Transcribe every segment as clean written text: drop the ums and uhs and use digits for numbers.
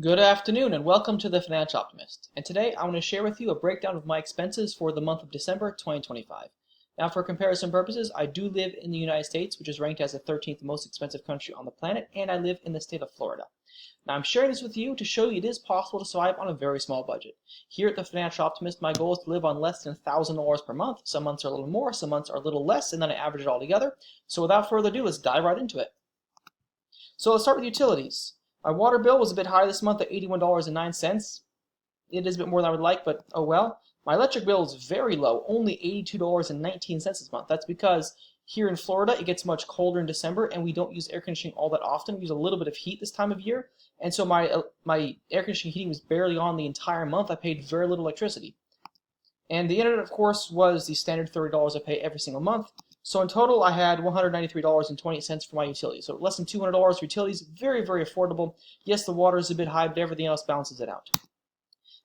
Good afternoon and welcome to the Financial Optimist. And today I want to share with you a breakdown of my expenses for the month of December 2025. Now, for comparison purposes, I do live in the United States, which is ranked as the 13th most expensive country on the planet, and I live in the state of Florida. Now, I'm sharing this with you to show you it is possible to survive on a very small budget. Here at the Financial Optimist, my goal is to live on less than $1,000 per month. Some months are a little more, some months are a little less, and then I average it all together. So without further ado, let's dive right into it. So let's start with utilities. My water bill was a bit high this month at $81.09. It is a bit more than I would like, but oh well. My electric bill is very low, only $82.19 this month. That's because here in Florida, it gets much colder in December, and we don't use air conditioning all that often. We use a little bit of heat this time of year, and so my air conditioning heating was barely on the entire month. I paid very little electricity. And the internet, of course, was the standard $30 I pay every single month. So in total, I had $193.20 for my utilities. So less than $200 for utilities, very, very affordable. Yes, the water is a bit high, but everything else balances it out.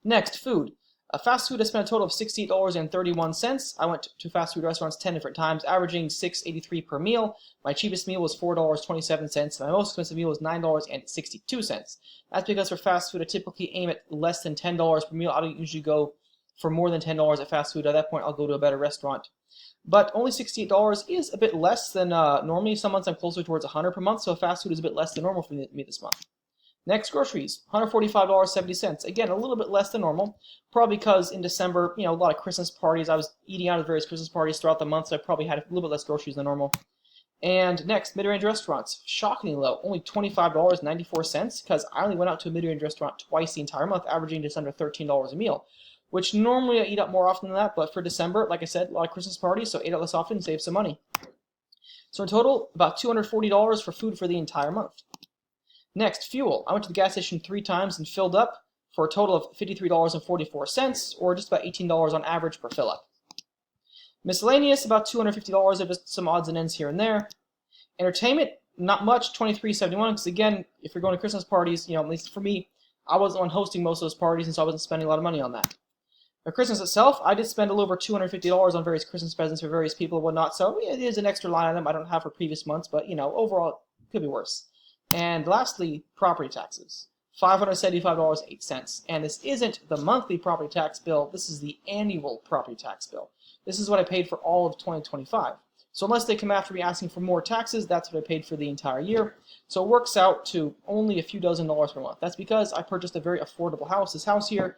Next, food. Fast food, I spent a total of $68.31. I went to fast food restaurants 10 different times, averaging $6.83 per meal. My cheapest meal was $4.27. My most expensive meal was $9.62. That's because for fast food, I typically aim at less than $10 per meal. I don't usually go for more than $10 at fast food. At that point, I'll go to a better restaurant. But only $68 is a bit less than normally. Some months I'm closer towards $100 per month, so fast food is a bit less than normal for me this month. Next, groceries, $145.70. Again, a little bit less than normal, probably because in December, a lot of Christmas parties. I was eating out at various Christmas parties throughout the month, so I probably had a little bit less groceries than normal. And next, mid-range restaurants, shockingly low, only $25.94, because I only went out to a mid-range restaurant twice the entire month, averaging just under $13 a meal. Which normally I eat out more often than that, but for December, like I said, a lot of Christmas parties, so ate out less often, save some money. So in total, about $240 for food for the entire month. Next, fuel. I went to the gas station 3 times and filled up for a total of $53.44, or just about $18 on average per fill up. Miscellaneous, about $250 of just some odds and ends here and there. Entertainment, not much, $23.71, because again, if you're going to Christmas parties, at least for me, I wasn't the one hosting most of those parties, and so I wasn't spending a lot of money on that. For Christmas itself, I did spend a little over $250 on various Christmas presents for various people and whatnot, so it is an extra line item I don't have for previous months, but, overall, it could be worse. And lastly, property taxes, $575.08. And this isn't the monthly property tax bill, this is the annual property tax bill. This is what I paid for all of 2025. So unless they come after me asking for more taxes, that's what I paid for the entire year. So it works out to only a few dozen per month. That's because I purchased a very affordable house. This house here,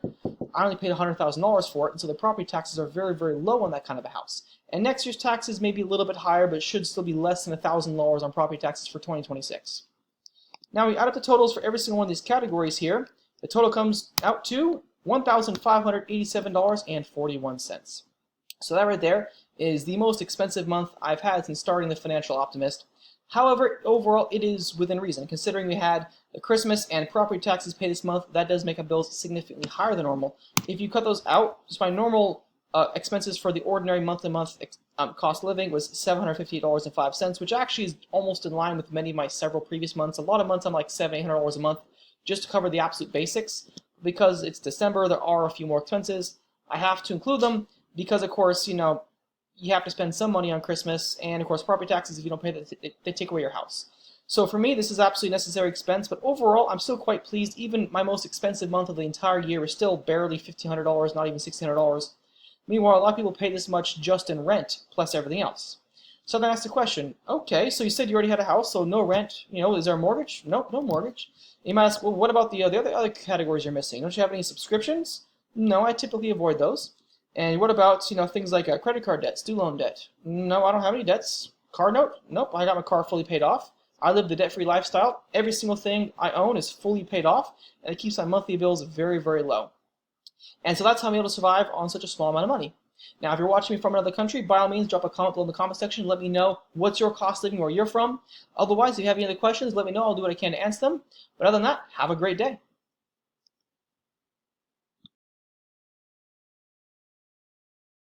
I only paid $100,000 for it, and so the property taxes are very, very low on that kind of a house. And next year's taxes may be a little bit higher, but it should still be less than $1,000 on property taxes for 2026. Now we add up the totals for every single one of these categories here. The total comes out to $1,587.41. So that right there is the most expensive month I've had since starting the Financial Optimist. However, overall, it is within reason. Considering we had the Christmas and property taxes paid this month, that does make our bills significantly higher than normal. If you cut those out, just my normal expenses for the ordinary month-to-month cost of living was $758.05, which actually is almost in line with many of my several previous months. A lot of months I'm like $700, $800 a month just to cover the absolute basics. Because it's December, there are a few more expenses. I have to include them because, of course, you have to spend some money on Christmas, and of course property taxes, if you don't pay that, they take away your house. So for me, this is absolutely necessary expense, but overall, I'm still quite pleased. Even my most expensive month of the entire year is still barely $1,500, not even $1,600. Meanwhile, a lot of people pay this much just in rent, plus everything else. So then I asked the question, okay, so you said you already had a house, so no rent, is there a mortgage? Nope, no mortgage. You might ask, well, what about the other categories you're missing? Don't you have any subscriptions? No, I typically avoid those. And what about, things like credit card debt, student loan debt? No, I don't have any debts. Car note? Nope, I got my car fully paid off. I live the debt-free lifestyle. Every single thing I own is fully paid off, and it keeps my monthly bills very, very low. And so that's how I'm able to survive on such a small amount of money. Now, if you're watching me from another country, by all means, drop a comment below in the comment section. Let me know what's your cost of living where you're from. Otherwise, if you have any other questions, let me know. I'll do what I can to answer them. But other than that, have a great day.